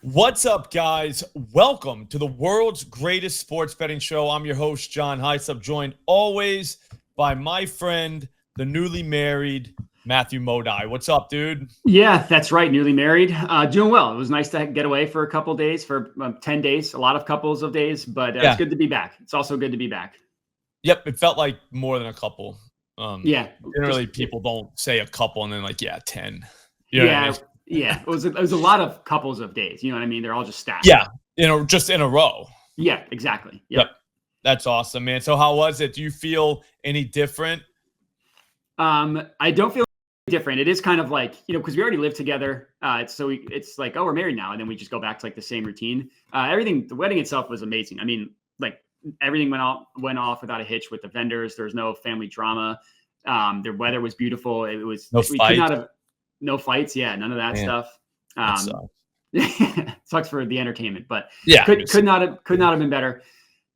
What's up, guys? Welcome to the world's greatest sports betting show. I'm your host, John Heisup, joined always by my friend, the newly married Matthew Modi. What's up, dude? Yeah, that's right. Newly married. Doing well. It was nice to get away for a couple days, for 10 days, a lot of couples of days, but it's good to be back. It's also good to be back. Yep, it felt like more than a couple. Generally, just, people don't say a couple and then 10. You know what I mean? Yeah. It was a lot of couples of days. You know what I mean? They're all just stacked. Yeah, just in a row. Yeah, exactly. Yep. That's awesome, man. So how was it? Do you feel any different? I don't feel different. It is kind of like, because we already live together. It's like, oh, we're married now. And then we just go back to the same routine. The wedding itself was amazing. I mean, everything went off without a hitch with the vendors. There was no family drama. The weather was beautiful. It was, no fights. Yeah. None of that stuff. Sucks for the entertainment, but could not have been better.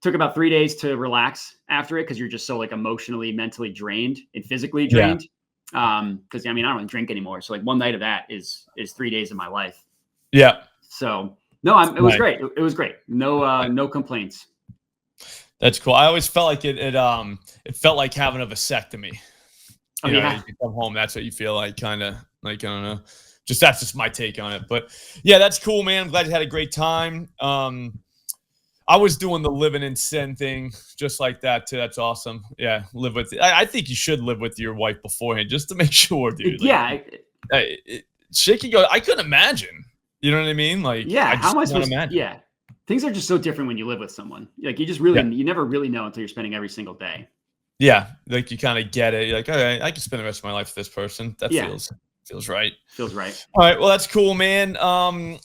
Took about 3 days to relax after it, because you're just so mentally, mentally drained and physically drained. Because I don't drink anymore, so one night of that is 3 days of my life. Yeah. So no, it was great. It was great. No complaints. That's cool. I always felt like it felt like having a vasectomy. You come home, that's what you feel like, kind of I don't know. That's just my take on it. But yeah, that's cool, man. I'm glad you had a great time. I was doing the living in sin thing just like that too. That's awesome. Yeah, live with. I think you should live with your wife beforehand just to make sure, dude. Shit can go. I couldn't imagine. You know what I mean? How am I supposed to imagine? Yeah, things are just so different when you live with someone. You just really, you never really know until you're spending every single day. Yeah, you kind of get it. You're like, all right, I can spend the rest of my life with this person. That feels right. Feels right. All right, well, that's cool, man. I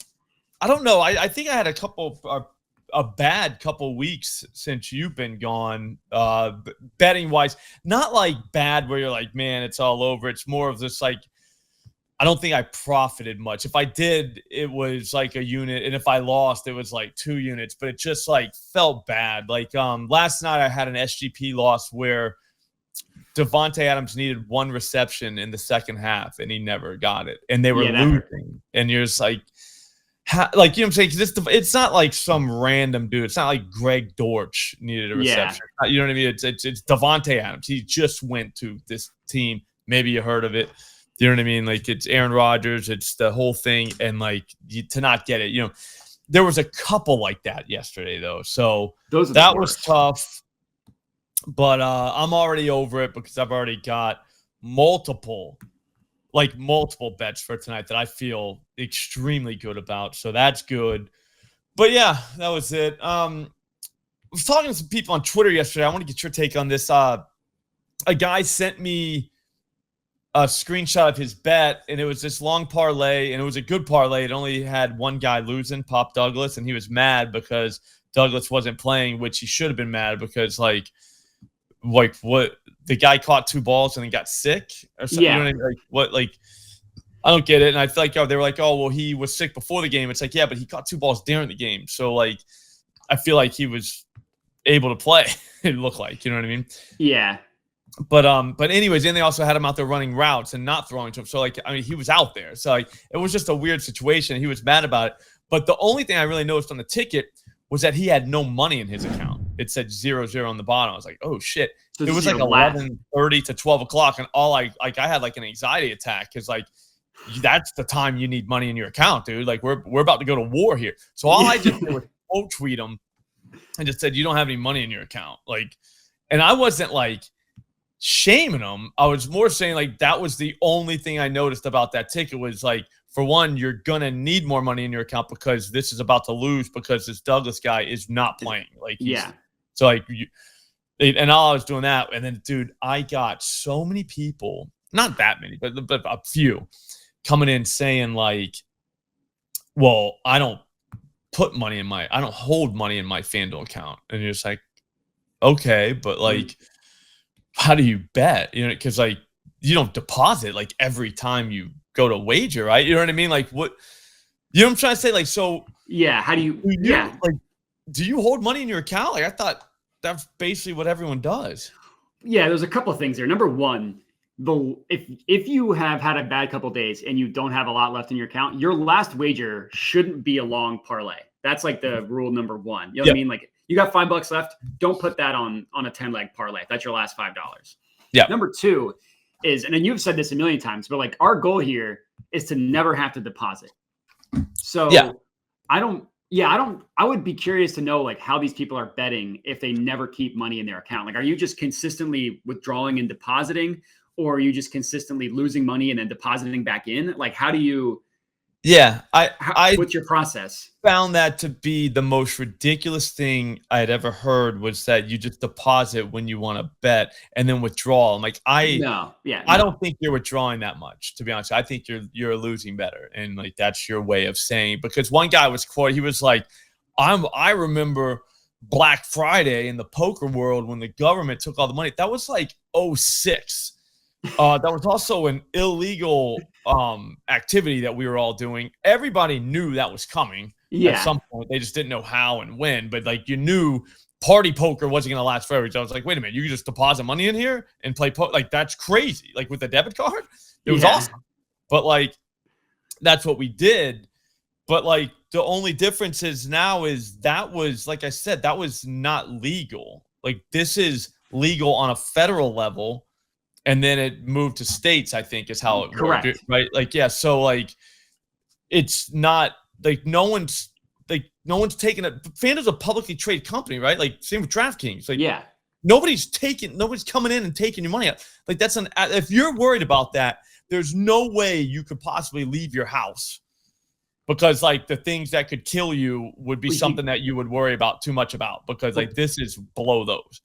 don't know. I think I had a bad couple weeks since you've been gone, betting wise. Not bad where you're like, man, it's all over. It's more of this I don't think I profited much. If I did, it was a unit, and if I lost, it was 2 units. But it just felt bad. Last night I had an SGP loss where Devontae Adams needed 1 reception in the second half, and he never got it, and they were losing. And you're just you know what I'm saying? Because it's not some random dude. It's not like Greg Dortch needed a reception. Yeah. You know what I mean? It's Devontae Adams. He just went to this team. Maybe you heard of it. You know what I mean? It's Aaron Rodgers. It's the whole thing. And to not get it, there was a couple like that yesterday, though. So that was tough. But I'm already over it because I've already got multiple bets for tonight that I feel extremely good about. So that's good. But yeah, that was it. I was talking to some people on Twitter yesterday. I want to get your take on this. A guy sent me a screenshot of his bet, and it was this long parlay, and it was a good parlay. It only had one guy losing, Pop Douglas, and he was mad because Douglas wasn't playing, which he should have been mad because what the guy caught 2 balls and then got sick or something. Yeah. You know what I mean? I don't get it. And I feel they were oh, well, he was sick before the game. It's yeah, but he caught 2 balls during the game. So I feel like he was able to play. It looked like, you know what I mean? Yeah. But anyways, and they also had him out there running routes and not throwing to him. So he was out there. So it was just a weird situation. He was mad about it. But the only thing I really noticed on the ticket was that he had no money in his account. It said 0-0 on the bottom. I was like, oh shit. So it was 11:30 to 12 o'clock, and all I had an anxiety attack because that's the time you need money in your account, dude. We're about to go to war here. So all I just did was quote tweet him and just said, you don't have any money in your account. And I wasn't shaming him. I was more saying that was the only thing I noticed about that ticket was for one, you're gonna need more money in your account because this is about to lose because this Douglas guy is not playing. So and all I was doing that, and then dude, I got so many people, not that many, but a few, coming in saying well, I don't hold money in my FanDuel account, and you're just okay, but how do you bet? Because you don't deposit every time you go to wager, right? You know what I mean? What? You know what I'm trying to say? So yeah, how do you? Do you hold money in your account? I thought that's basically what everyone does. Yeah, there's a couple of things there. Number one, if you have had a bad couple days and you don't have a lot left in your account, your last wager shouldn't be a long parlay. That's like the rule number one. You know what I mean? Like you got $5 left, don't put that on a 10-leg parlay. That's your last $5. Yeah. Number two is, and then you've said this a million times, but like our goal here is to never have to deposit. So I would be curious to know like how these people are betting if they never keep money in their account. Like, are you just consistently withdrawing and depositing, or are you just consistently losing money and then depositing back in? Like, how do you? Yeah, what's your process? Found that to be the most ridiculous thing I had ever heard, was that you just deposit when you want to bet and then withdraw. I'm like, I don't think you're withdrawing that much, to be honest. I think you're a losing better, and like that's your way of saying. Because one guy was quoted, he was like, I remember Black Friday in the poker world when the government took all the money. That was like 2006. That was also an illegal activity that we were all doing. Everybody knew that was coming at some point. They just didn't know how and when. But like you knew party poker wasn't going to last forever. So I was like, wait a minute, you can just deposit money in here and play poker? Like that's crazy. Like with a debit card, it was awesome. But like that's what we did. But like the only difference is now is that was, like I said, that was not legal. Like this is legal on a federal level. And then it moved to states, I think, is how it worked, right? Like, yeah. So, like, it's not like no one's taking it. FanDuel's a publicly traded company, right? Like, same with DraftKings. Like, nobody's coming in and taking your money out. Like, if you're worried about that, there's no way you could possibly leave your house, because like the things that could kill you would be something that you would worry about too much about, because like this is below those.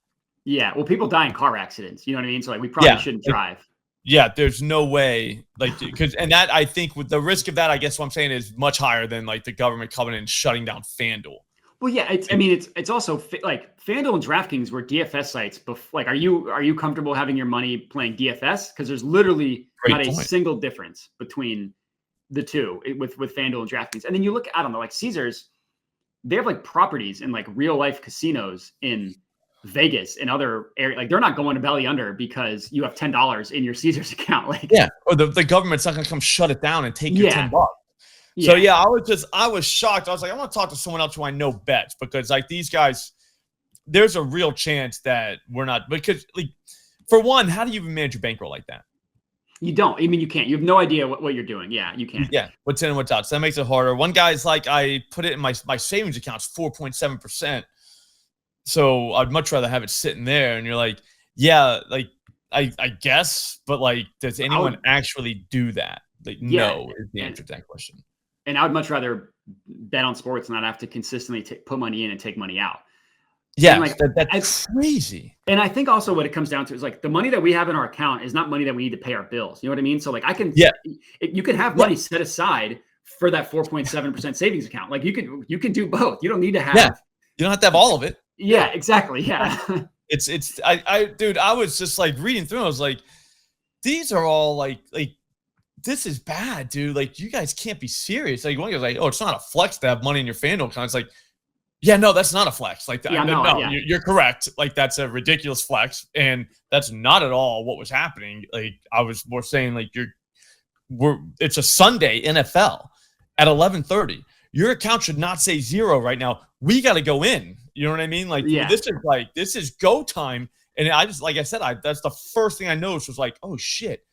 Yeah, well, people die in car accidents. You know what I mean? So like, we probably shouldn't drive. Yeah, there's no way, like, because that I think with the risk of that, I guess what I'm saying is much higher than like the government coming in and shutting down FanDuel. Well, yeah, it's also like FanDuel and DraftKings were DFS sites. Like, are you comfortable having your money playing DFS? Because there's literally not a single difference between the two with FanDuel and DraftKings. And then you look, I don't know, like Caesars, they have like properties in like real life casinos in Vegas and other areas. Like they're not going to belly under because you have $10 in your Caesars account. Like, or the government's not going to come shut it down and take your $10. So I was shocked. I was like, I want to talk to someone else who I know bets, because like these guys, there's a real chance that we're not, because like, for one, how do you even manage your bankroll like that? You don't. I mean, you can't. You have no idea what you're doing. Yeah, you can't. Yeah, what's in and what's out. So that makes it harder. One guy's like, I put it in my savings account's 4.7%. So I'd much rather have it sitting there. And you're like, yeah, like I guess, but like, does anyone actually do that? Like, no is the answer to that question. And I would much rather bet on sports and not have to consistently put money in and take money out. Yeah, like, that's crazy. And I think also what it comes down to is like the money that we have in our account is not money that we need to pay our bills. You know what I mean? So like you can have money set aside for that 4.7% savings account. Like you can do both. You don't need to have. Yeah. You don't have to have all of it. Yeah, exactly. Yeah. Dude, I was just like reading through. I was like, these are all like this is bad, dude. Like you guys can't be serious. Like one guy's like, oh, it's not a flex to have money in your FanDuel account. It's like, yeah, no, that's not a flex. Like, you're correct. Like that's a ridiculous flex, and that's not at all what was happening. Like I was more saying, like it's a Sunday NFL at 11:30. Your account should not say zero right now. We got to go in. You know what I mean? Like, this is go time. And I just, like I said, that's the first thing I noticed was like, oh shit.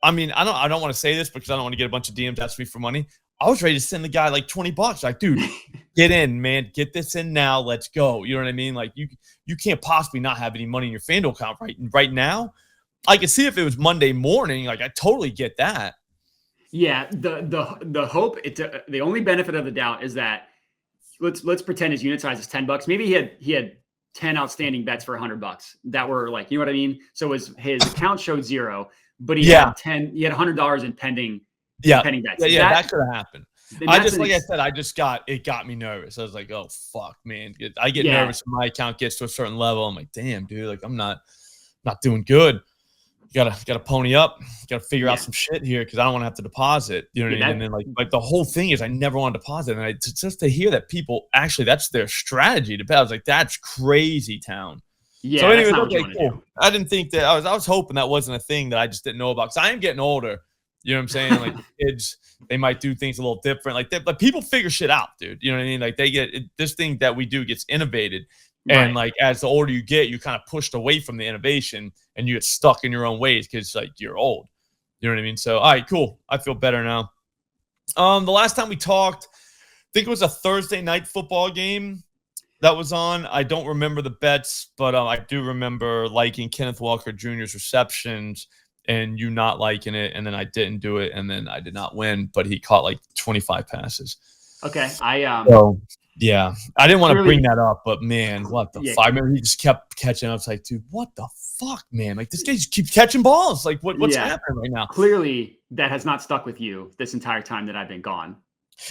I mean, I don't want to say this because I don't want to get a bunch of DMs asking me for money. I was ready to send the guy like $20. Like, dude, get in, man. Get this in now. Let's go. You know what I mean? Like, you can't possibly not have any money in your FanDuel account right now. I can see if it was Monday morning. Like, I totally get that. Yeah, the hope, the only benefit of the doubt is that let's pretend his unit size is $10. Maybe he had 10 outstanding bets for $100 that were like, you know what I mean? So his account showed zero, but he had $100 in pending bets. Yeah, that could have happened. It got me nervous. I was like, oh fuck, man. I get nervous when my account gets to a certain level. I'm like, damn, dude, like I'm not doing good. You gotta pony up. You gotta figure out some shit here because I don't want to have to deposit. You know what I mean? And then like the whole thing is I never want to deposit. And just to hear that people actually that's their strategy to bet. I was like, that's crazy town. Yeah, So that's anyways, not what you okay, want to cool. do. I didn't think that I was hoping that wasn't a thing that I just didn't know about. Because I am getting older. You know what I'm saying? Like the kids, they might do things a little different. Like people figure shit out, dude. You know what I mean? Like this thing that we do gets innovated. And Right. like as the older you get, you're kind of pushed away from the innovation and you get stuck in your own ways because like you're old. You know what I mean? So all right, cool. I feel better now. The last time we talked, I think it was a Thursday night football game that was on. I don't remember the bets, but I do remember liking Kenneth Walker Jr.'s receptions and you not liking it. And then I didn't do it. And then I did not win, but he caught like 25 passes. Okay. So, yeah, I didn't want to Clearly- bring that up, but man, what the Yeah. fuck? I remember he just kept catching. I was like, dude, what the fuck, man? Like this guy just keeps catching balls. Like what's Yeah. happening right now? Clearly, that has not stuck with you this entire time that I've been gone.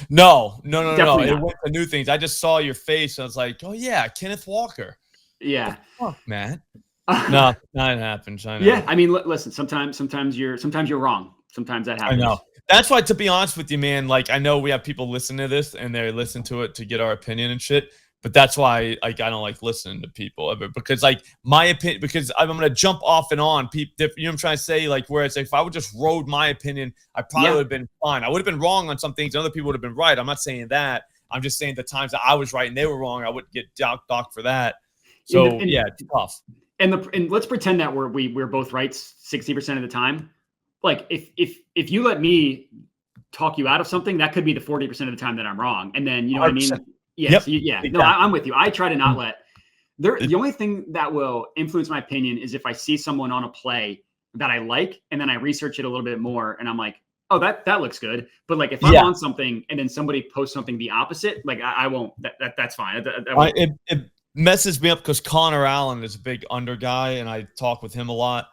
No. Definitely It not. went to new things. I just saw your face. And I was like, oh yeah, Kenneth Walker. Yeah. Fuck, man. No, that happens. I know. Yeah. I mean, listen. Sometimes you're wrong. Sometimes that I happens. know. That's why, to be honest with you, man, like I know we have people listening to this and they listen to it to get our opinion and shit. But that's why like I don't like listening to people ever because like my opinion because I'm gonna jump off and on people. You know what I'm trying to say? Like where it's like if I would just rode my opinion, I probably would have been fine. I would have been wrong on some things, and other people would have been right. I'm not saying that. I'm just saying the times that I was right and they were wrong, I wouldn't get docked for that. So yeah, it's tough. And let's pretend that we're both right 60% of the time. Like if you let me talk you out of something, that could be the 40% of the time that I'm wrong. And then you know what I mean? Yeah. Yep. So Exactly. No, I'm with you. I try to not let the only thing that will influence my opinion is if I see someone on a play that I like and then I research it a little bit more and I'm like, oh, that looks good. But like if I'm on something and then somebody posts something the opposite, like I won't. That's fine. It messes me up because Connor Allen is a big under guy, and I talk with him a lot.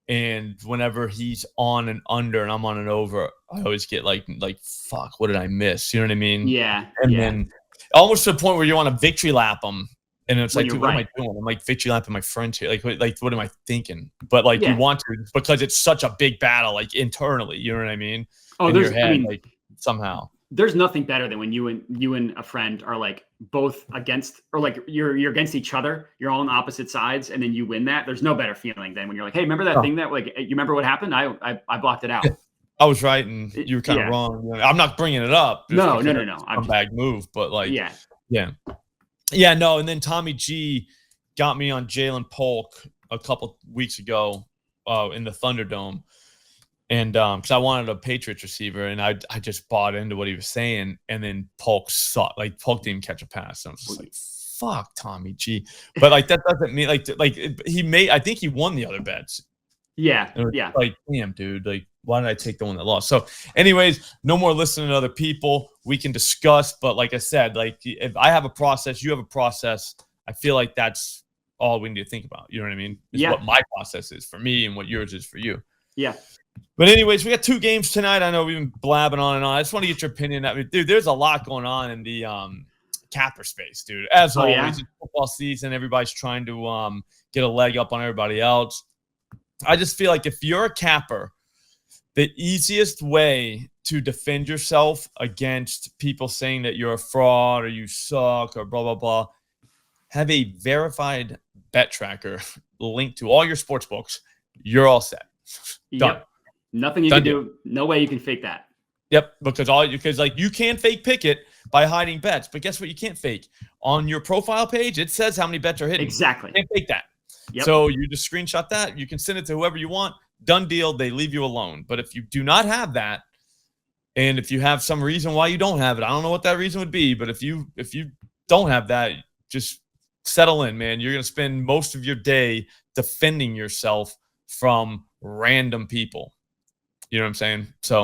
And whenever he's on an under and I'm on an over, I always get like fuck, what did I miss? You know what I mean? Yeah. And then almost to the point where you want to victory lap them. And it's like, dude, what am I doing? I'm like victory lapping my friends here. Like what am I thinking? But like you want to because it's such a big battle, like internally. You know what I mean? Oh, in your head, like somehow. There's nothing better than when you and a friend are like both against or like you're against each other. You're all on opposite sides, and then you win that. There's no better feeling than when you're like, hey, remember that thing that like you remember what happened? I blocked it out. I was right, and you were kind of wrong. I'm not bringing it up. No. I'm bad move, but like, yeah. No. And then Tommy G got me on Jalen Polk a couple weeks ago in the Thunderdome. And because I wanted a Patriots receiver, and I just bought into what he was saying, and then Polk sucked. Like Polk didn't catch a pass. So I was just like, "Fuck, Tommy G." But like that doesn't mean like he made. I think he won the other bets. Yeah. Like, damn, dude. Like, why did I take the one that lost? So, anyways, no more listening to other people. We can discuss, but like I said, like if I have a process, you have a process. I feel like that's all we need to think about. You know what I mean? It's what my process is for me, and what yours is for you. Yeah. But anyways, we got 2 games tonight. I know we've been blabbing on and on. I just want to get your opinion. Dude, there's a lot going on in the capper space, dude. As always, it's football season. Everybody's trying to get a leg up on everybody else. I just feel like if you're a capper, the easiest way to defend yourself against people saying that you're a fraud or you suck or blah, blah, blah, have a verified bet tracker linked to all your sports books. You're all set. Done. Yep. Nothing you can do. No way you can fake that. Yep, because like you can fake pick it by hiding bets, but guess what? You can't fake on your profile page. It says how many bets are hidden. Exactly. You can't fake that. Yep. So you just screenshot that. You can send it to whoever you want. Done deal. They leave you alone. But if you do not have that, and if you have some reason why you don't have it, I don't know what that reason would be. But if you don't have that, just settle in, man. You're gonna spend most of your day defending yourself from random people. You know what I'm saying? So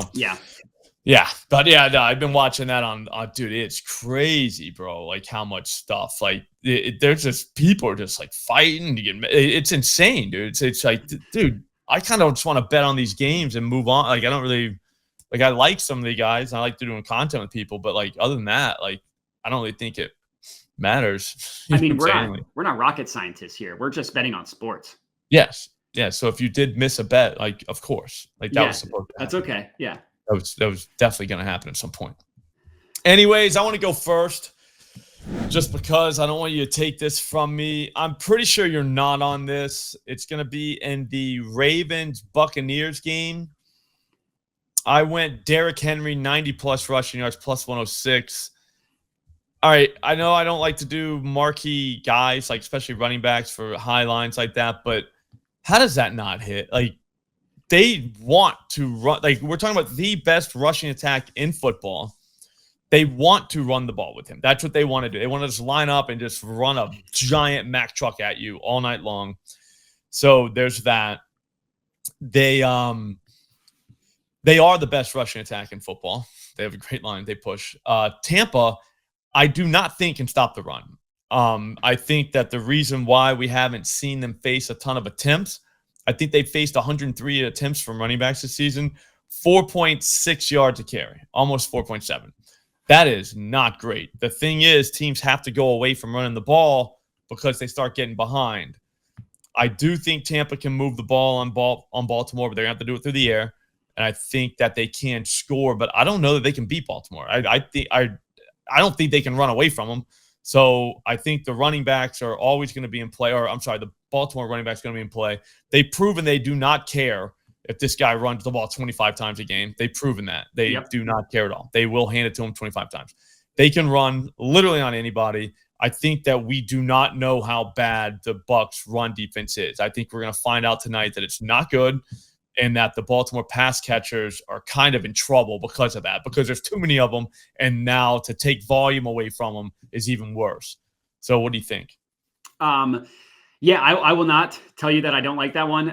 but no, I've been watching that on dude, it's crazy, bro. Like how much stuff, like there's just people are just like fighting. It's insane, dude. It's like, dude, I kind of just want to bet on these games and move on. Like I don't really, like I like some of the guys. I like doing content with people, but like other than that, like I don't really think it matters. I mean, we're not rocket scientists here. We're just betting on sports. Yes. Yeah, so if you did miss a bet, like of course, like that was supposed to happen. That's okay. Yeah, that was definitely going to happen at some point. Anyways, I want to go first. Just because I don't want you to take this from me. I'm pretty sure you're not on this. It's going to be in the Ravens-Buccaneers game. I went Derrick Henry, 90-plus rushing yards, plus 106. All right, I know I don't like to do marquee guys, like especially running backs for high lines like that, but how does that not hit? Like, they want to run. Like, we're talking about the best rushing attack in football. They want to run the ball with him. That's what they want to do. They want to just line up and just run a giant Mack truck at you all night long. So there's that. They are the best rushing attack in football. They have a great line. They push. Tampa, I do not think can stop the run. I think that the reason why we haven't seen them face a ton of attempts, I think they faced 103 attempts from running backs this season, 4.6 yards a carry, almost 4.7. That is not great. The thing is, teams have to go away from running the ball because they start getting behind. I do think Tampa can move the ball on Baltimore, but they're going to have to do it through the air. And I think that they can score, but I don't know that they can beat Baltimore. I don't think they can run away from them. So I think the running backs are always going to be in play. Or I'm sorry, the Baltimore running back's going to be in play. They've proven they do not care if this guy runs the ball 25 times a game. They've proven that. They do not care at all. They will hand it to him 25 times. They can run literally on anybody. I think that we do not know how bad the Bucs run defense is. I think we're going to find out tonight that it's not good and that the Baltimore pass catchers are kind of in trouble because of that, because there's too many of them, and now to take volume away from them is even worse. So what do you think? Yeah, I will not tell you that I don't like that one.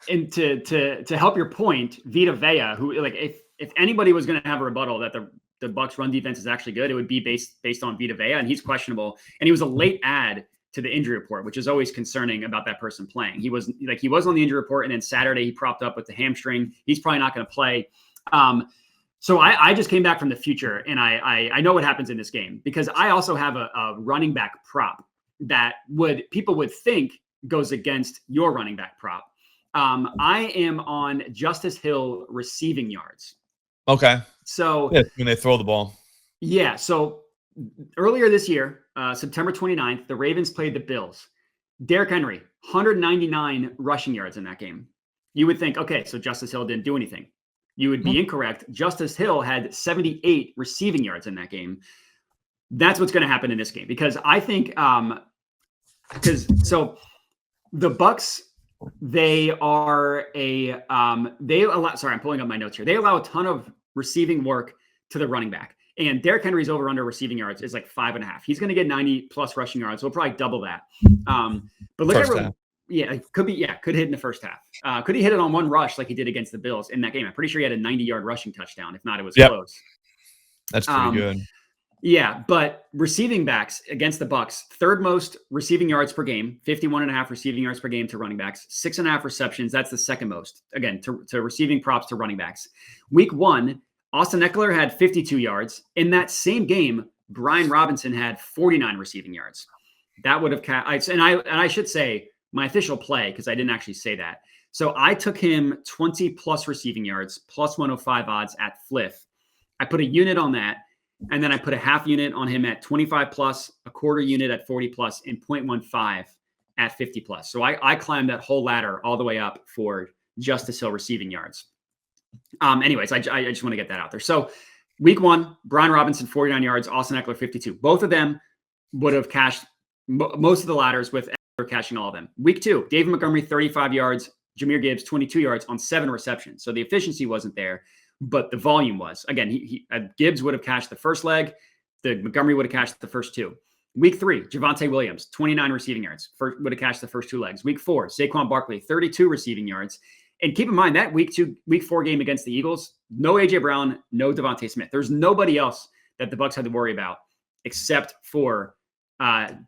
And to help your point, Vita Vea, who, like, if anybody was going to have a rebuttal that the Bucs run defense is actually good, it would be based on Vita Vea, and he's questionable. And he was a late add to the injury report, which is always concerning about that person playing. He was on the injury report, and then Saturday he propped up with the hamstring. He's probably not going to play. So I just came back from the future, and I know what happens in this game, because I also have a running back prop that people would think goes against your running back prop. I am on Justice Hill receiving yards. Okay. So yeah, when they throw the ball. Yeah. So earlier this year, September 29th, the Ravens played the Bills. Derrick Henry, 199 rushing yards in that game. You would think, okay, so Justice Hill didn't do anything. You would be incorrect. Justice Hill had 78 receiving yards in that game. That's what's going to happen in this game, because I think so the Bucs, they are I'm pulling up my notes here. They allow a ton of receiving work to the running back. And Derrick Henry's over under receiving yards is like 5.5. He's going to get 90 plus rushing yards. So we'll probably double that. But look at could hit in the first half. Could he hit it on one rush like he did against the Bills in that game? I'm pretty sure he had a 90-yard rushing touchdown. If not, it was close. That's pretty good. Yeah, but receiving backs against the Bucs, third most receiving yards per game, 51.5 receiving yards per game to running backs, 6.5 receptions. That's the second most, again, to receiving props to running backs. Week 1, Austin Eckler had 52 yards. In that same game, Brian Robinson had 49 receiving yards. That would have I should say my official play, because I didn't actually say that. So I took him 20 plus receiving yards, plus 105 odds at Fliff. I put a unit on that. And then I put a half unit on him at 25 plus, a quarter unit at 40 plus, and 0.15 at 50 plus. So I climbed that whole ladder all the way up for Justice Hill receiving yards. Anyways, I just want to get that out there. So week 1, Brian Robinson, 49 yards, Austin Eckler, 52. Both of them would have cashed most of the ladders, with Eckler cashing all of them. Week 2, David Montgomery, 35 yards, Jahmyr Gibbs, 22 yards on 7 receptions. So the efficiency wasn't there, but the volume was. Again, Gibbs would have cashed the first leg. The Montgomery would have cashed the first 2. Week 3, Javonte Williams, 29 receiving yards, would have cashed the first 2 legs. Week 4, Saquon Barkley, 32 receiving yards. And keep in mind that week 4 game against the Eagles, no A.J. Brown, no Devontae Smith. There's nobody else that the Bucs had to worry about except for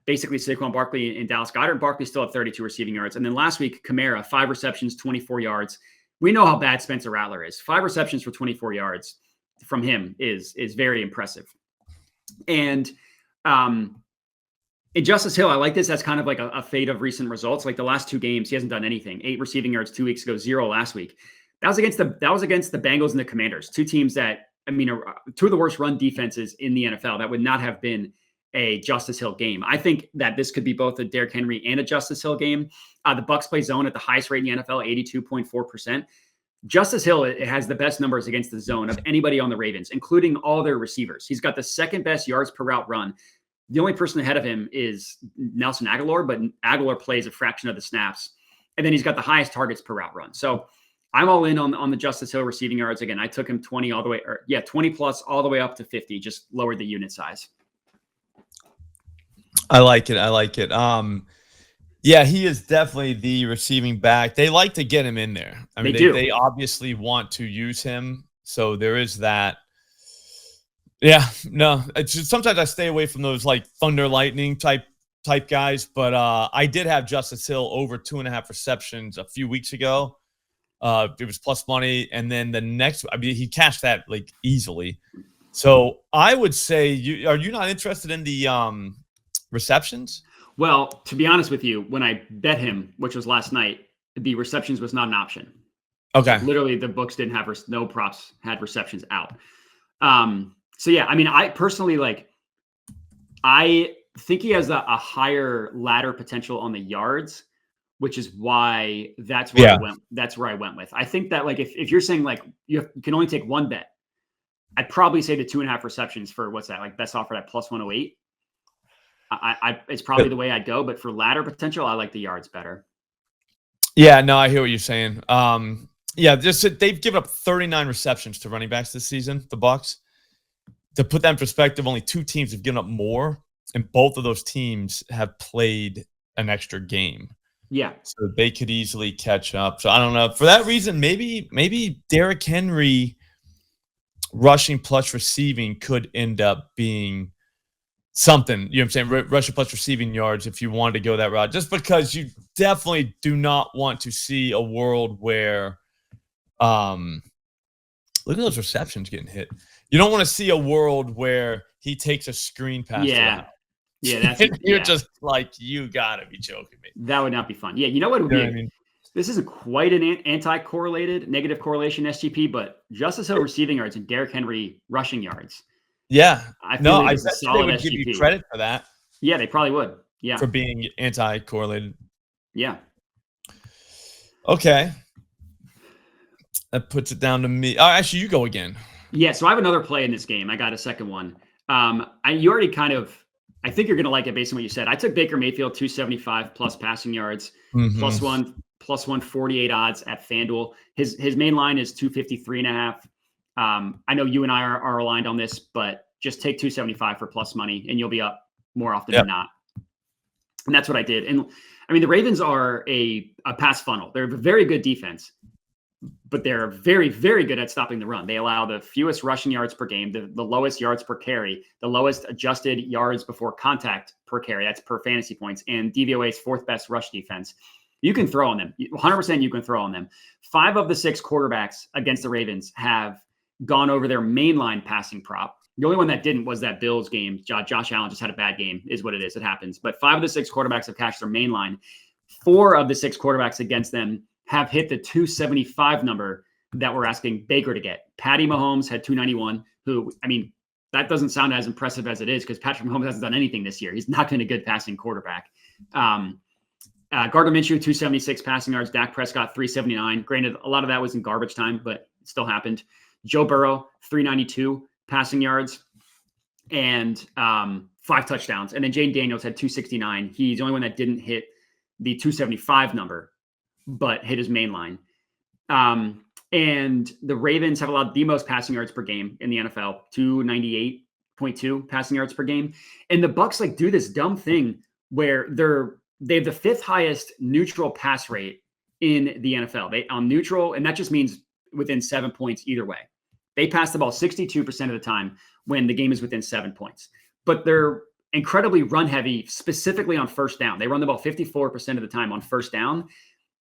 basically Saquon Barkley and Dallas Goedert. Barkley still had 32 receiving yards. And then last week, Kamara, 5 receptions, 24 yards. We know how bad Spencer Rattler is. 5 receptions for 24 yards from him is very impressive. And in Justice Hill, I like this. That's kind of like a fate of recent results. Like the last 2 games, he hasn't done anything. 8 receiving yards 2 weeks ago, 0 last week. That was against the Bengals and the Commanders, 2 teams that, 2 of the worst run defenses in the NFL. That would not have been a Justice Hill game. I think that this could be both a Derrick Henry and a Justice Hill game. The Bucs play zone at the highest rate in the NFL, 82.4%. Justice Hill has the best numbers against the zone of anybody on the Ravens, including all their receivers. He's got the second best yards per route run. The only person ahead of him is Nelson Aguilar, but Aguilar plays a fraction of the snaps. And then he's got the highest targets per route run. So I'm all in on the Justice Hill receiving yards. Again, I took him 20 plus all the way up to 50, just lowered the unit size. I like it. Yeah, he is definitely the receiving back. They like to get him in there. I mean, they obviously want to use him. So there is that. Yeah, no, it's just, sometimes I stay away from those like thunder lightning type guys, but I did have Justice Hill over 2.5 receptions a few weeks ago. It was plus money, and then the next, I mean, he cashed that like easily. So I would say, are you not interested in the receptions? Well, to be honest with you, when I bet him, which was last night, the receptions was not an option. Okay. Literally, the books didn't have no props had receptions out. So yeah, I mean, I personally I think he has a higher ladder potential on the yards, which is why that's where I went. That's where I went with. I think that like if you're saying like you can only take one bet, I'd probably say the 2.5 receptions for what's that like best offer at plus 108. It's probably the way I'd go, but for ladder potential, I like the yards better. Yeah, no, I hear what you're saying. Yeah, they've given up 39 receptions to running backs this season, the Bucs. To put that in perspective, only 2 teams have given up more, and both of those teams have played an extra game. Yeah. So they could easily catch up. So I don't know. For that reason, maybe Derrick Henry rushing plus receiving could end up being something, you know what I'm saying? Rushing plus receiving yards if you wanted to go that route. Just because you definitely do not want to see a world where look at those receptions getting hit. You don't want to see a world where he takes a screen pass. Yeah. Yeah, you're just like, you gotta be joking me. That would not be fun. Yeah, you know what would be this isn't quite an anti-correlated negative correlation SGP, but Justice Hill receiving yards and Derrick Henry rushing yards. Yeah. I feel like it's a solid they would SGP. give you credit for that. Yeah, they probably would. Yeah. For being anti-correlated. Yeah. Okay. That puts it down to me. Oh, actually, you go again. Yeah, so I have another play in this game. I got a second one. You already kind of, I think you're going to like it based on what you said. I took Baker Mayfield 275 plus passing yards, plus 148 odds at FanDuel. His main line is 253.5. I know you and I are aligned on this, but just take 275 for plus money and you'll be up more often than not. And that's what I did. And I mean, the Ravens are a pass funnel. They're a very good defense, but they're very, very good at stopping the run. They allow the fewest rushing yards per game, the lowest yards per carry, the lowest adjusted yards before contact per carry. That's per fantasy points. And DVOA's 4th best rush defense. You can throw on them. 100% you can throw on them. 5 of the 6 quarterbacks against the Ravens have gone over their mainline passing prop. The only one that didn't was that Bills game. Josh Allen just had a bad game, is what it is. It happens. But 5 of the 6 quarterbacks have cashed their mainline. 4 of the 6 quarterbacks against them have hit the 275 number that we're asking Baker to get. Patty Mahomes had 291, who, I mean, that doesn't sound as impressive as it is because Patrick Mahomes hasn't done anything this year. He's not been a good passing quarterback. Gardner Minshew, 276 passing yards. Dak Prescott, 379. Granted, a lot of that was in garbage time, but it still happened. Joe Burrow, 392 passing yards and 5 touchdowns. And then Jane Daniels had 269. He's the only one that didn't hit the 275 number, but hit his main line. And the Ravens have allowed the most passing yards per game in the NFL, 298.2 passing yards per game. And the Bucs do this dumb thing where they have the 5th highest neutral pass rate in the NFL. They on neutral, and that just means within 7 points either way. They pass the ball 62% of the time when the game is within 7 points. But they're incredibly run heavy, specifically on first down. They run the ball 54% of the time on first down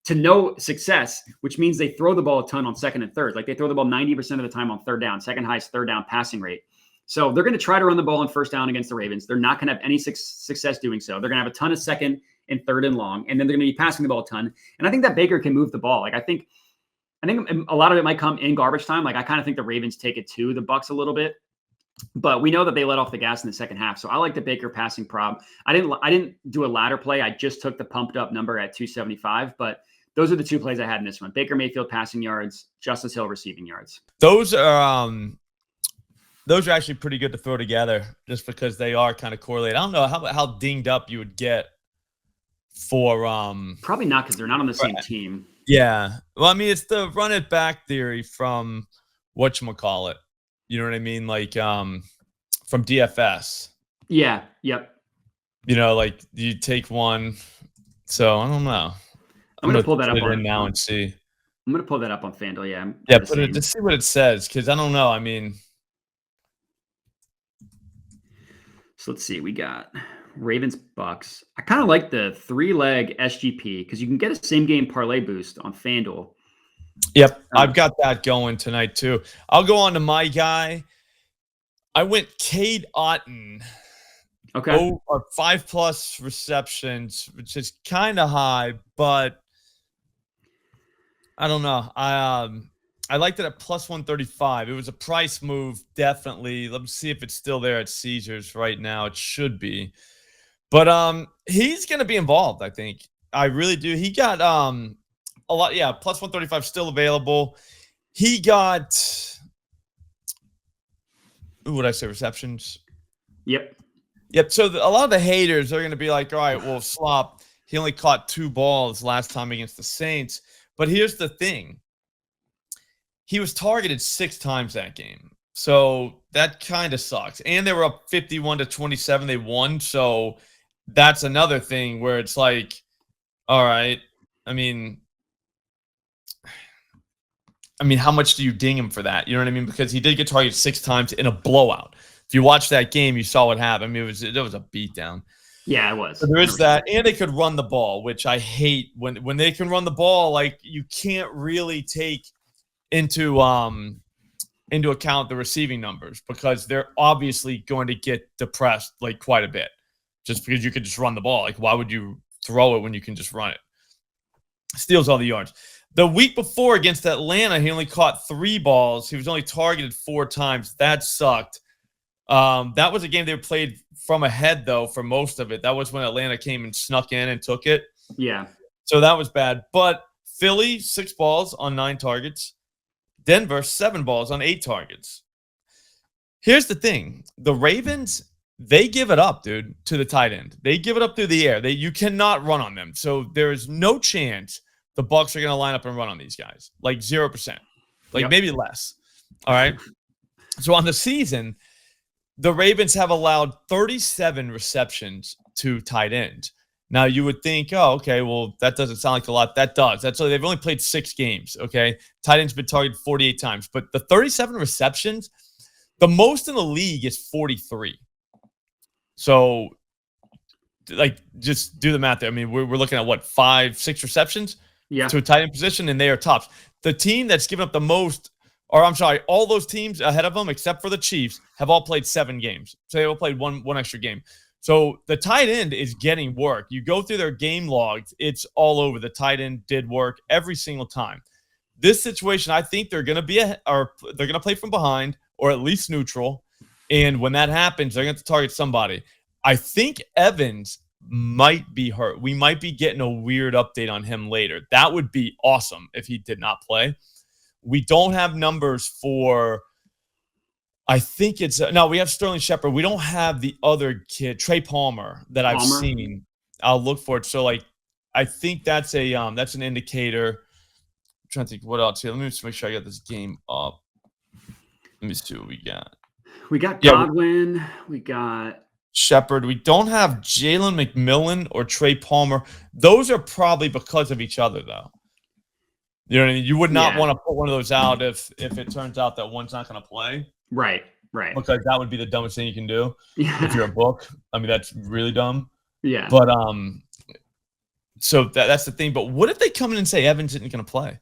to no success, which means they throw the ball a ton on second and third. Like they throw the ball 90% of the time on third down, second highest third down passing rate. So they're going to try to run the ball on first down against the Ravens. They're not going to have any success doing so. They're going to have a ton of second and third and long, and then they're going to be passing the ball a ton. And I think that Baker can move the ball. I think a lot of it might come in garbage time. I kind of think the Ravens take it to the Bucs a little bit. But we know that they let off the gas in the second half. So I like the Baker passing prop. I didn't do a ladder play. I just took the pumped up number at 275. But those are the two plays I had in this one. Baker Mayfield passing yards, Justice Hill receiving yards. Those are actually pretty good to throw together just because they are kind of correlated. I don't know how dinged up you would get for probably not because they're not on the same team. Yeah. Well, I mean, it's the run it back theory from whatchamacallit. You know what I mean? Like from DFS. Yeah. Yep. You know, like you take one. So I don't know. I'm gonna pull that up on now and see. I'm gonna pull that up on FanDuel. Yeah. Yeah, put it to see what it says because I don't know. I mean, so let's see. We got Ravens Bucks. I kind of like the 3-leg SGP because you can get a same game parlay boost on FanDuel. Yep, I've got that going tonight too. I'll go on to my guy. I went Cade Otton. Okay. 5+ receptions, which is kind of high, but I don't know. I liked it at plus 135. It was a price move, definitely. Let me see if it's still there at Caesars right now. It should be. But he's going to be involved, I think. I really do. He got a lot. Yeah, plus 135 still available. He got what did I say? Receptions. Yep. So a lot of the haters are going to be like, all right, well, Slop, he only caught 2 balls last time against the Saints. But here's the thing. He was targeted 6 times that game. So that kind of sucks. And they were up 51-27. They won. So that's another thing where it's like, all right, I mean, how much do you ding him for that? You know what I mean? Because he did get targeted 6 times in a blowout. If you watch that game, you saw what happened. I mean, it was a beatdown. Yeah, it was. So there is that, and they could run the ball, which I hate when they can run the ball. Like you can't really take into account the receiving numbers because they're obviously going to get depressed like quite a bit, just because you could just run the ball. Like why would you throw it when you can just run it? Steals all the yards. The week before against Atlanta, he only caught 3 balls. He was only targeted 4 times. That sucked. That was a game they played from ahead, though, for most of it. That was when Atlanta came and snuck in and took it. Yeah. So that was bad. But Philly, 6 balls on 9 targets. Denver, 7 balls on 8 targets. Here's the thing. The Ravens, they give it up, dude, to the tight end. They give it up through the air. You cannot run on them. So there is no chance the Bucs are going to line up and run on these guys. Like 0%. Like maybe less. All right? So on the season, the Ravens have allowed 37 receptions to tight ends. Now, you would think, oh, okay, well, that doesn't sound like a lot. That does. They've only played 6 games, okay? Tight end's been targeted 48 times. But the 37 receptions, the most in the league is 43. So, like, just do the math there. I mean, we're looking at, what, 5, 6 receptions to a tight end position, and they are tops. The team that's given up the most, or I'm sorry, all those teams ahead of them, except for the Chiefs, have all played 7 games. So they all played one extra game. So the tight end is getting work. You go through their game logs, it's all over. The tight end did work every single time. This situation, I think they're going to play from behind or at least neutral. And when that happens, they're going to target somebody. I think Evans might be hurt. We might be getting a weird update on him later. That would be awesome if he did not play. We don't have numbers for, I think it's, no, we have Sterling Shepard. We don't have the other kid, Trey Palmer, that I've seen. I'll look for it. So, like, I think that's an indicator. I'm trying to think what else here. Let me just make sure I got this game up. Let me see what we got. We got Godwin. We got Shepard. We don't have Jalen McMillan or Trey Palmer. Those are probably because of each other, though. You know what I mean? You would not want to put one of those out if it turns out that one's not going to play. Right. Because that would be the dumbest thing you can do if you're a book. I mean, that's really dumb. Yeah. But so that's the thing. But what if they come in and say Evans isn't going to play?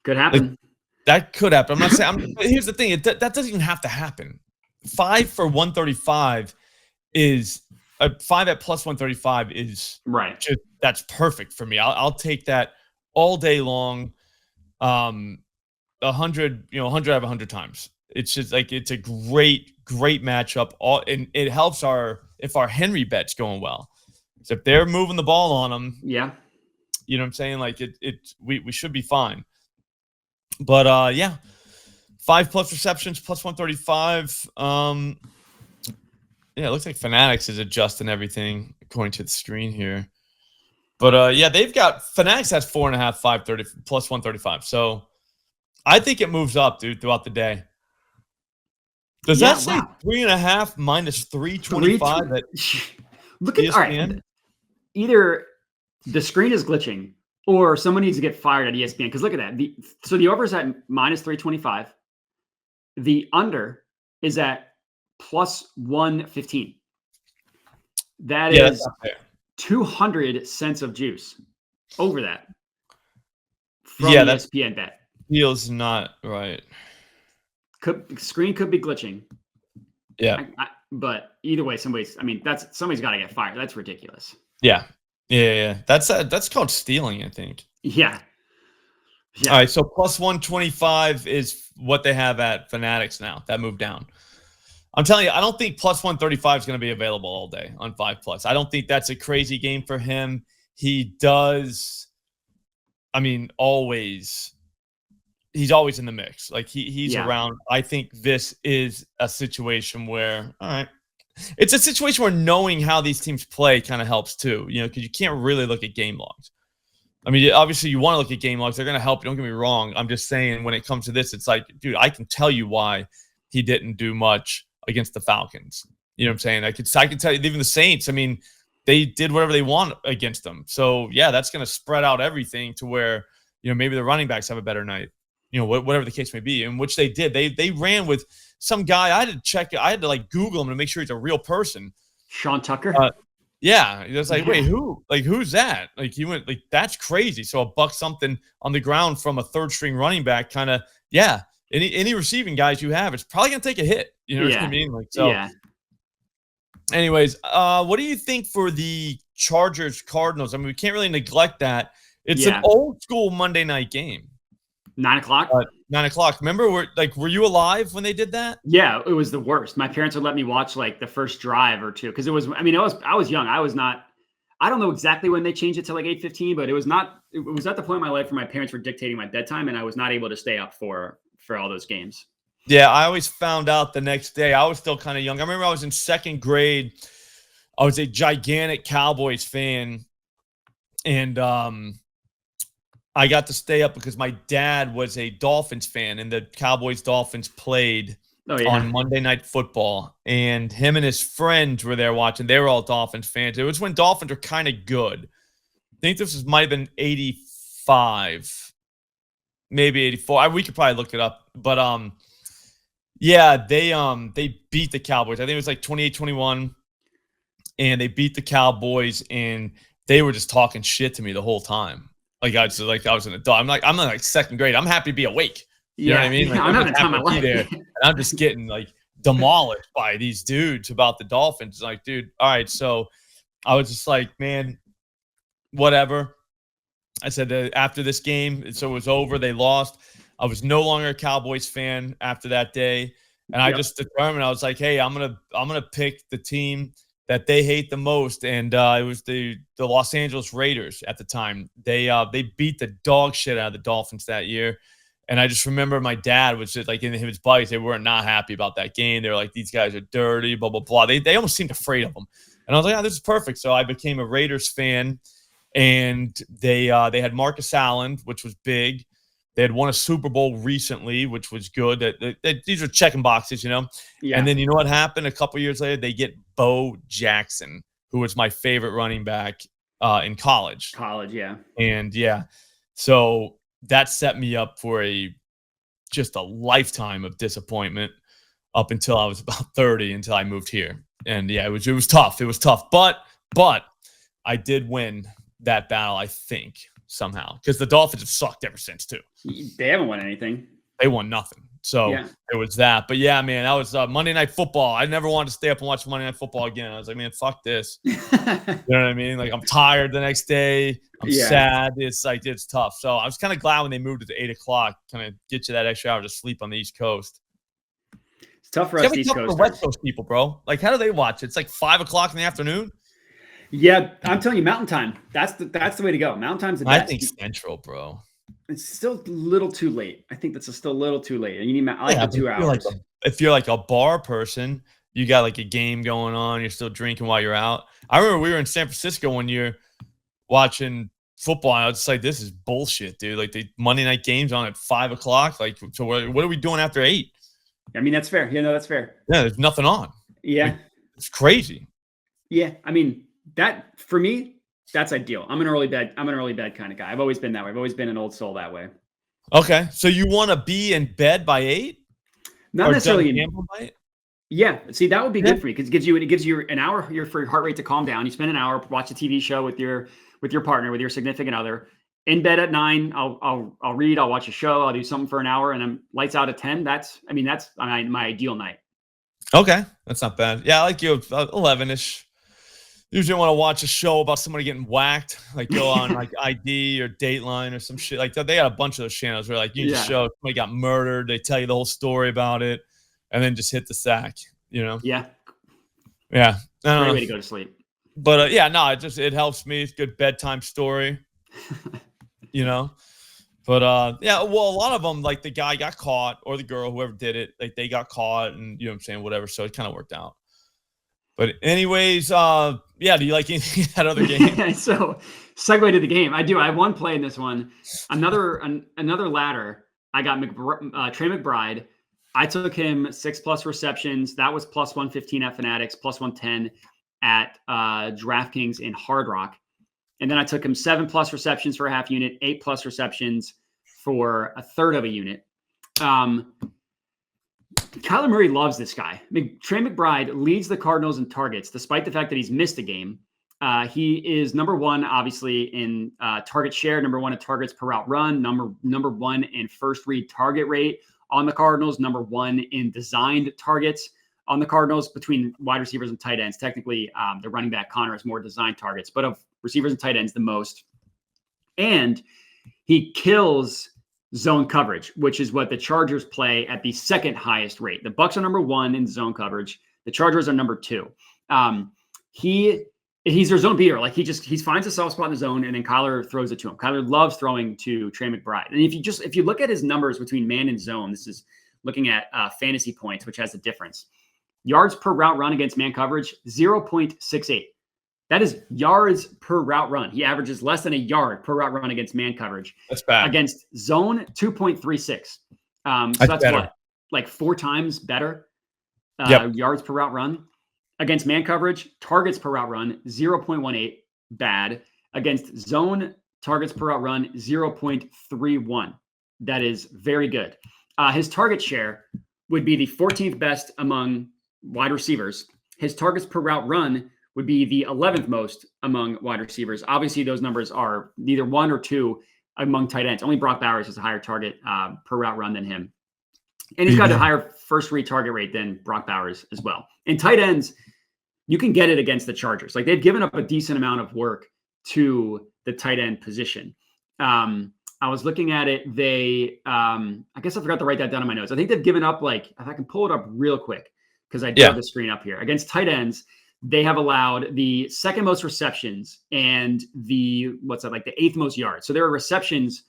Could happen. Like, that could happen. I'm not saying. Here's the thing. That doesn't even have to happen. 5 for 135 is 5 at plus 135 is right. That's perfect for me. I'll take that all day long. 100 out of 100 times. It's just like it's a great matchup. And it helps if our Henry bet's going well. So if they're moving the ball on them, Yeah. you know what I'm saying? Like we should be fine. But yeah, 5+ receptions plus 135. Yeah, it looks like Fanatics is adjusting everything according to the screen here. But yeah, they've got Fanatics has 4.5, 530 plus 135. So I think it moves up, dude, throughout the day. Does that say 3.5 minus 325 at Look at all right. Either the screen is glitching or someone needs to get fired at ESPN. Because look at that. So the over is at minus 325. The under is at plus 115. That is 200 cents of juice over that from ESPN bet. Feels not right. Screen could be glitching. Yeah. But either way, somebody's got to get fired. That's ridiculous. Yeah. That's called stealing, I think. Yeah. All right, so plus 125 is what they have at Fanatics now. That moved down. I'm telling you, I don't think plus 135 is going to be available all day on 5+. I don't think that's a crazy game for him. He does, I mean, he's always in the mix. Like he's around. I think this is a situation where, all right, it's a situation where knowing how these teams play kind of helps too, you know, because you can't really look at game logs. I mean, obviously you want to look at game logs. They're going to help you. Don't get me wrong. I'm just saying when it comes to this, it's like, dude, I can tell you why he didn't do much against the Falcons. You know what I'm saying? I can tell you, even the Saints, I mean, they did whatever they want against them. So, yeah, that's going to spread out everything to where, you know, maybe the running backs have a better night, you know, whatever the case may be, in which they did. They ran with some guy. I had to like Google him to make sure he's a real person. Sean Tucker? Yeah. It was like, wait, who? Like, who's that? Like, he went, like, that's crazy. So a buck something on the ground from a third string running back kind of, yeah. Any receiving guys you have, it's probably going to take a hit. You know what I mean? Like, so. Yeah. Anyways, what do you think for the Chargers Cardinals? I mean, we can't really neglect that. It's an old school Monday night game. 9 o'clock? 9 o'clock. Remember, were you alive when they did that? Yeah, it was the worst. My parents would let me watch like the first drive or two because I was young. I don't know exactly when they changed it to like 8:15, but it was at the point in my life where my parents were dictating my bedtime and I was not able to stay up for all those games. Yeah, I always found out the next day. I was still kind of young. I remember I was in second grade. I was a gigantic Cowboys fan. And I got to stay up because my dad was a Dolphins fan, and the Cowboys-Dolphins played on Monday Night Football. And him and his friends were there watching. They were all Dolphins fans. It was when Dolphins were kind of good. I think this might have been 85, maybe 84. We could probably look it up. But yeah, they beat the Cowboys. I think it was like 28-21, and they beat the Cowboys, and they were just talking shit to me the whole time. Like I was an adult. I'm in like second grade. I'm happy to be awake. You know what I mean? Like, I'm having time of my life there, and I'm just getting like demolished by these dudes about the Dolphins. Like, dude, all right. So I was just like, man, whatever. I said after this game, so it was over. They lost. I was no longer a Cowboys fan after that day, and I just determined. I was like, hey, I'm gonna pick the team that they hate the most, and it was the Los Angeles Raiders at the time. They beat the dog shit out of the Dolphins that year, and I just remember my dad was just like in his buddies. They were not happy about that game. They were like, these guys are dirty, blah blah blah. They almost seemed afraid of them, and I was like, this is perfect. So I became a Raiders fan, and they had Marcus Allen, which was big. They had won a Super Bowl recently, which was good. These are checking boxes, you know? Yeah. And then you know what happened? A couple years later, they get Bo Jackson, who was my favorite running back in college. Yeah. And, yeah, so that set me up for just a lifetime of disappointment up until I was about 30, until I moved here. And, yeah, it was tough. It was tough. But I did win that battle, I think, somehow, because the Dolphins have sucked ever since too. They haven't won anything. They won nothing. So it was that. But yeah, man, that was Monday Night Football. I never wanted to stay up and watch Monday Night Football again. I was like, man, fuck this. You know what I mean? Like, I'm tired the next day. I'm sad. It's like, it's tough. So I was kind of glad when they moved it to 8 o'clock, kind of get you that extra hour to sleep on the East Coast. It's tough for It's us gotta be East tough for the Coasters. West Coast people, bro. Like, how do they watch? It's like 5 o'clock in the afternoon. Yeah, I'm telling you, Mountain Time. That's the way to go. Mountain Time's the I best. think Central, bro. It's still a little too late. I think that's still a little too late. And you need, I like Yeah, the but 2 hours. if you're like a bar person, you got like a game going on, you're still drinking while you're out. I remember we were in San Francisco one year watching football. And I was just like, this is bullshit, dude. Like the Monday night games on at 5 o'clock. Like, so what are we doing after 8? I mean, that's fair. Yeah, no, that's fair. Yeah, there's nothing on. Yeah. Like, it's crazy. Yeah. I mean, that for me, that's ideal. I'm an early bed kind of guy. I've always been that way. I've always been an old soul that way. Okay. So you want to be in bed by 8? Not Or necessarily done in, gambling by 8? yeah. See, that would be Yeah. good for you because it gives you an hour for your heart rate to calm down. You spend an hour, watch a TV show with your partner, with your significant other. In bed at 9, I'll read, I'll watch a show, I'll do something for an hour, and then lights out at 10. That's my ideal night. Okay. That's not bad. Yeah, I like you 11-ish. Usually want to watch a show about somebody getting whacked, like go on like ID or Dateline or some shit like that. They got a bunch of those channels where like you just show somebody got murdered, they tell you the whole story about it, and then just hit the sack, you know? Yeah. Yeah. Great way to go to sleep. But yeah, no, it helps me. It's a good bedtime story, you know? But yeah, well, a lot of them, like the guy got caught or the girl, whoever did it, like they got caught and you know what I'm saying, whatever. So it kind of worked out. But anyways, yeah, do you like anything in that other game? So segue to the game. I do. I have one play in this one. Another ladder. I got Trey McBride. I took him 6+ receptions. That was plus 115 at Fanatics, plus 110 at DraftKings in Hard Rock. And then I took him 7+ receptions for a half unit, 8+ receptions for a third of a unit. Kyler Murray loves this guy. Trey McBride leads the Cardinals in targets, despite the fact that he's missed a game. He is number one, obviously, in target share, number one in targets per route run, number one in first read target rate on the Cardinals, number one in designed targets on the Cardinals between wide receivers and tight ends. Technically, the running back Connor has more designed targets, but of receivers and tight ends, the most. And he kills zone coverage, which is what the Chargers play at the second highest rate. The Bucs are number one in zone coverage. The Chargers are number two. He's their zone beater. Like he finds a soft spot in the zone and then Kyler throws it to him. Kyler loves throwing to Trey McBride. And if you look at his numbers between man and zone, this is looking at fantasy points, which has a difference. Yards per route run against man coverage, 0.68. That is yards per route run. He averages less than a yard per route run against man coverage. That's bad. Against zone, 2.36. So that's what? Like 4 times better yards per route run. Against man coverage, targets per route run, 0.18. Bad. Against zone, targets per route run, 0.31. That is very good. His target share would be the 14th best among wide receivers. His targets per route run would be the 11th most among wide receivers. Obviously, those numbers are either 1 or 2 among tight ends. Only Brock Bowers has a higher target per route run than him. And he's got a higher first read target rate than Brock Bowers as well. And tight ends, you can get it against the Chargers. Like they've given up a decent amount of work to the tight end position. I was looking at it. I guess I forgot to write that down in my notes. I think they've given up if I can pull it up real quick because I do have the screen up here. Against tight ends, they have allowed the second most receptions and the 8th most yards. So there are receptions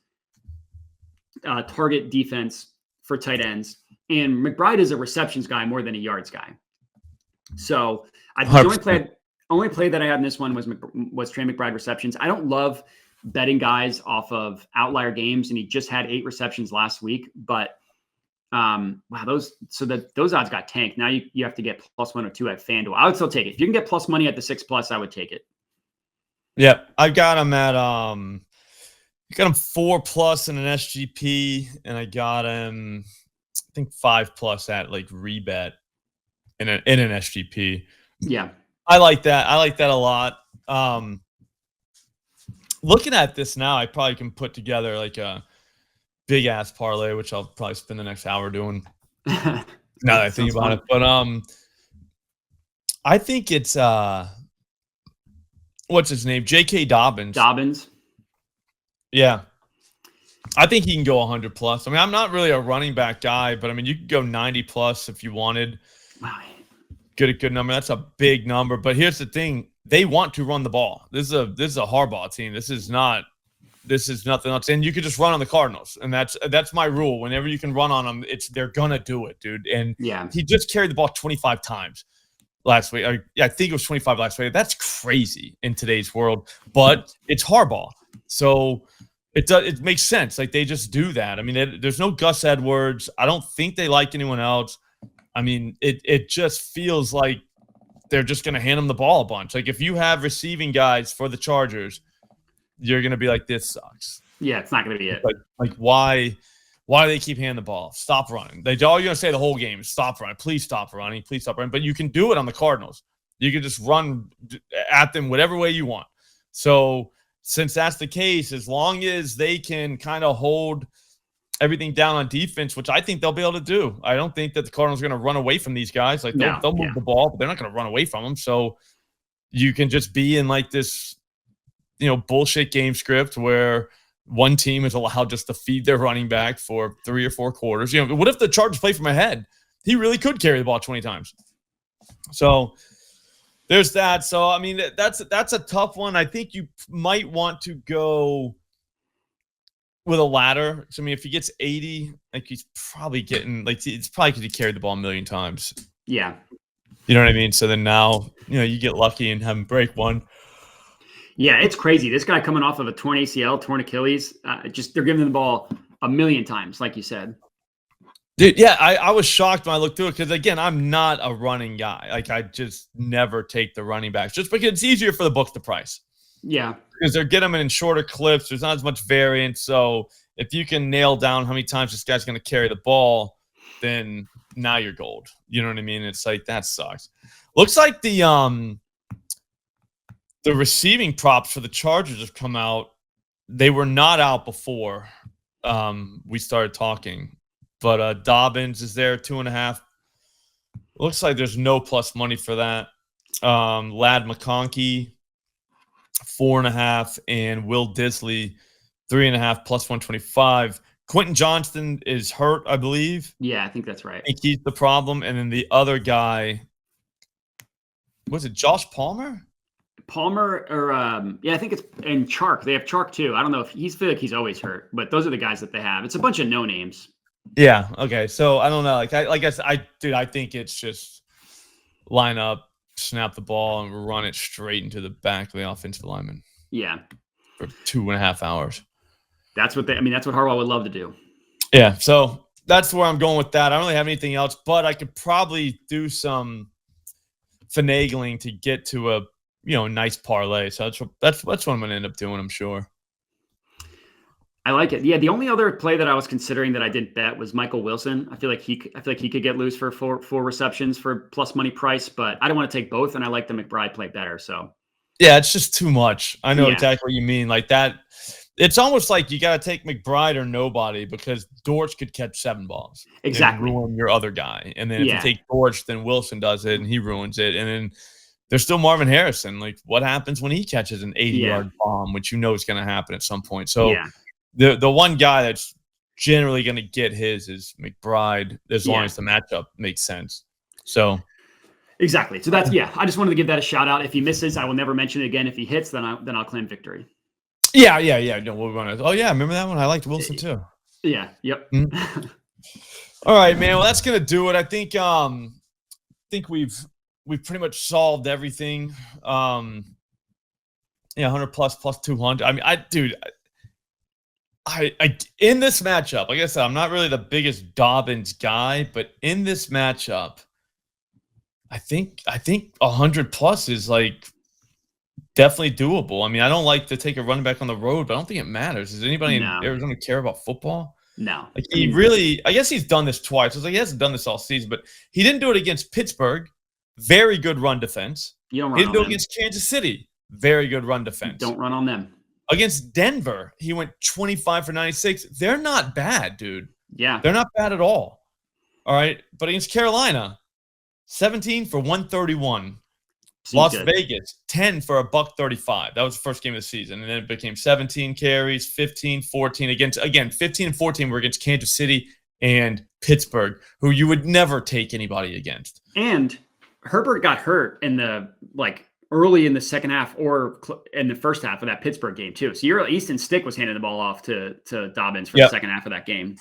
target defense for tight ends. And McBride is a receptions guy more than a yards guy. So the only play that I had in this one was Trey McBride receptions. I don't love betting guys off of outlier games, and he just had 8 receptions last week. But those odds got tanked. Now you have to get plus 102 at FanDuel. I would still take it. If you can get plus money at the 6+, I would take it. Yeah, I got him at 4+ in an SGP, and I got him I think 5+ at rebet in an SGP. Yeah, I like that. I like that a lot. Looking at this now, I probably can put together a big ass parlay, which I'll probably spend the next hour doing. Now that I think about it, but I think it's what's his name? J.K. Dobbins. Dobbins. Yeah. I think he can go 100 plus. I mean, I'm not really a running back guy, but I mean, you could go 90 plus if you wanted. Wow. Good number. That's a big number. But here's the thing: they want to run the ball. This is a Harbaugh team. This is nothing else. And you could just run on the Cardinals, and that's my rule. Whenever you can run on them, they're gonna do it, dude. And yeah, he just carried the ball 25 times last week. I think it was 25 last week. That's crazy in today's world, but it's Harbaugh, so it makes sense. Like, they just do that. I mean, there's no Gus Edwards. I don't think they like anyone else. I mean, it just feels like they're just going to hand them the ball a bunch. Like, if you have receiving guys for the Chargers, you're going to be like, this sucks. Yeah, it's not going to be it. Like why do they keep handing the ball? Stop running. All you're going to say the whole game is stop running. Please stop running. Please stop running. But you can do it on the Cardinals. You can just run at them whatever way you want. So since that's the case, as long as they can kind of hold everything down on defense, which I think they'll be able to do. I don't think that the Cardinals are going to run away from these guys. Like, they'll move the ball, but they're not going to run away from them. So you can just be in like this, bullshit game script where one team is allowed just to feed their running back for 3 or 4 quarters. What if the Chargers play from ahead? He really could carry the ball 20 times. So there's that. So, I mean, that's a tough one. I think you might want to go with a ladder. So, I mean, if he gets 80, like, he's probably getting, like, it's probably because he carried the ball a million times. Yeah. You know what I mean? So then now, you get lucky and have him break one. Yeah, it's crazy. This guy coming off of a torn ACL, torn Achilles, they're giving him the ball a million times, like you said. Dude, yeah, I was shocked when I looked through it because, again, I'm not a running guy. Like, I just never take the running backs just because it's easier for the books to price. Yeah. Because they're getting them in shorter clips. There's not as much variance. So if you can nail down how many times this guy's going to carry the ball, then now you're gold. You know what I mean? It's like, that sucks. Looks like the receiving props for the Chargers have come out. They were not out before we started talking. But Dobbins is there, 2.5. Looks like there's no plus money for that. Ladd McConkey, 4.5, and Will Disley, 3.5 plus 125. Quentin Johnston is hurt, I believe. Yeah, I think that's right. I think he's the problem. And then the other guy, was it Josh Palmer? Or I think it's and Chark. They have Chark too. I don't know if feel like he's always hurt, but those are the guys that they have. It's a bunch of no names. Yeah. Okay. So I don't know. I think it's just line up, snap the ball, and run it straight into the back of the offensive lineman. Yeah. For 2.5 hours. That's what Harbaugh would love to do. Yeah. So that's where I'm going with that. I don't really have anything else, but I could probably do some finagling to get to a nice parlay. So that's what I'm going to end up doing, I'm sure. I like it. Yeah, the only other play that I was considering that I didn't bet was Michael Wilson. I feel like he could get loose for four receptions for plus money price, but I don't want to take both, and I like the McBride play better. So yeah, it's just too much. I know exactly what you mean. Like that, it's almost like you got to take McBride or nobody because Dortch could catch 7 balls. Exactly. And ruin your other guy. And then if you take Dortch, then Wilson does it and he ruins it. And then there's still Marvin Harrison. Like, what happens when he catches an 80-yard bomb, which is going to happen at some point? So the one guy that's generally going to get his is McBride, as long as the matchup makes sense. So exactly. So that's I just wanted to give that a shout out. If he misses, I will never mention it again. If he hits, then I'll claim victory. Yeah. No, we're gonna. Oh yeah, remember that one? I liked Wilson too. Yeah. Yep. Mm-hmm. All right, man. Well, that's gonna do it. I think we've pretty much solved everything. 100 plus 200. I mean, I in this matchup, like I said, I'm not really the biggest Dobbins guy, but in this matchup, I think 100 plus is like definitely doable. I mean, I don't like to take a running back on the road, but I don't think it matters. Does anybody in Arizona care about football? No. Like I guess he's done this twice. I was like, he hasn't done this all season, but he didn't do it against Pittsburgh. Very good run defense. You don't run he didn't do it them. Against Kansas City. Very good run defense. Don't run on them. Against Denver, he went 25 for 96. They're not bad, dude. Yeah. They're not bad at all. All right. But against Carolina, 17 for 131. Seems Las good. Vegas, 10 for $1.35. That was the first game of the season. And then it became 17 carries, 15, 14 again, 15 and 14 were against Kansas City and Pittsburgh, who you would never take anybody against. And Herbert got hurt in the early in the second half or in the first half of that Pittsburgh game too. So your Easton Stick was handing the ball off to Dobbins for the second half of that game.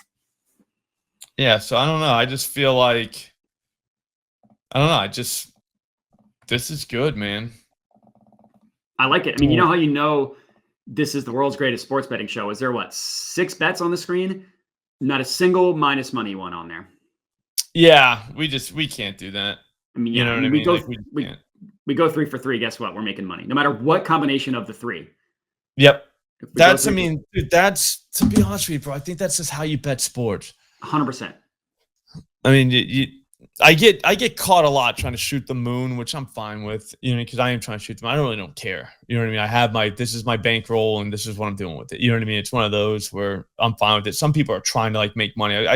Yeah, so I don't know. I just feel like this is good, man. I like it. I mean, you know how this is the world's greatest sports betting show? Is there 6 bets on the screen? Not a single minus money one on there. Yeah, we can't do that. I mean, you know what I mean? We go 3 for 3. Guess what? We're making money, no matter what combination of the 3. Yep. That's to be honest with you, bro. I think that's just how you bet sports. 100%. I mean, I get caught a lot trying to shoot the moon, which I'm fine with, because I am trying to shoot them. I really don't care. You know what I mean? I have this is my bankroll and this is what I'm doing with it. You know what I mean? It's one of those where I'm fine with it. Some people are trying to make money.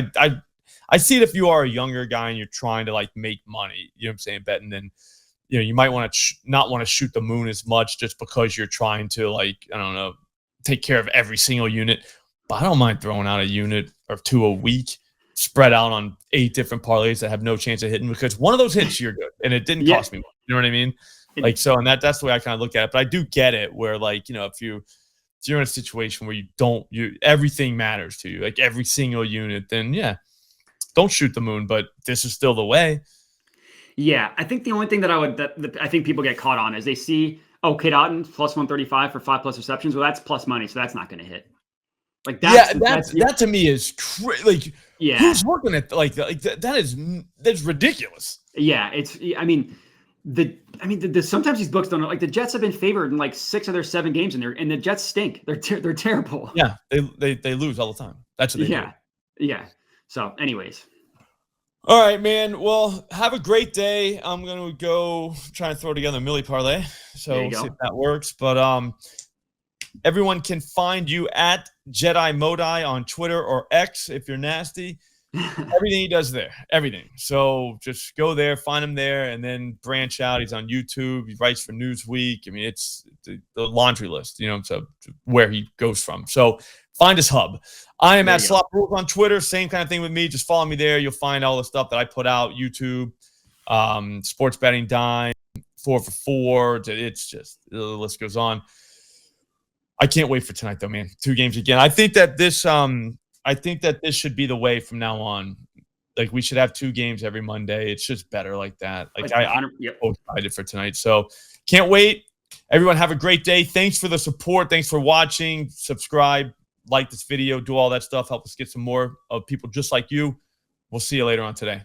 I see it if you are a younger guy and you're trying to make money, you know what I'm saying? Betting, then, you might want to not want to shoot the moon as much just because you're trying to I don't know, take care of every single unit. But I don't mind throwing out a unit or 2 a week, spread out on 8 different parlays that have no chance of hitting, because one of those hits, you're good. And it didn't cost me much. You know what I mean? And that's the way I kind of look at it. But I do get it where if you're in a situation where everything matters to you, every single unit, then don't shoot the moon. But this is still the way. Yeah. I think the only thing that I think people get caught on is they see, Kate Otten plus 135 for 5+ receptions. Well, that's plus money. So that's not going to hit. That to me is crazy. Who's looking at that's ridiculous. Yeah, sometimes these books don't know. The Jets have been favored in 6 of their 7 games, and the Jets stink. They're terrible. Yeah, they lose all the time. That's what they do. Yeah. So, anyways. All right, man. Well, have a great day. I'm gonna go try and throw together a Millie parlay. So we'll see if that works. But everyone can find you at Jedi Modi on Twitter or X if you're nasty. Everything he does there, everything. So just go there, find him there, and then branch out. He's on YouTube. He writes for Newsweek. I mean, it's the laundry list, so where he goes from. So find his hub. I am at Slop Rules on Twitter. Same kind of thing with me. Just follow me there. You'll find all the stuff that I put out. YouTube, Sports Betting Dime, 4 for 4. It's just, the list goes on. I can't wait for tonight, though, man. 2 games again. I think that this should be the way from now on. We should have 2 games every Monday. It's just better like that. I'm so excited for tonight. So can't wait. Everyone have a great day. Thanks for the support. Thanks for watching. Subscribe, like this video, do all that stuff. Help us get some more of people just like you. We'll see you later on today.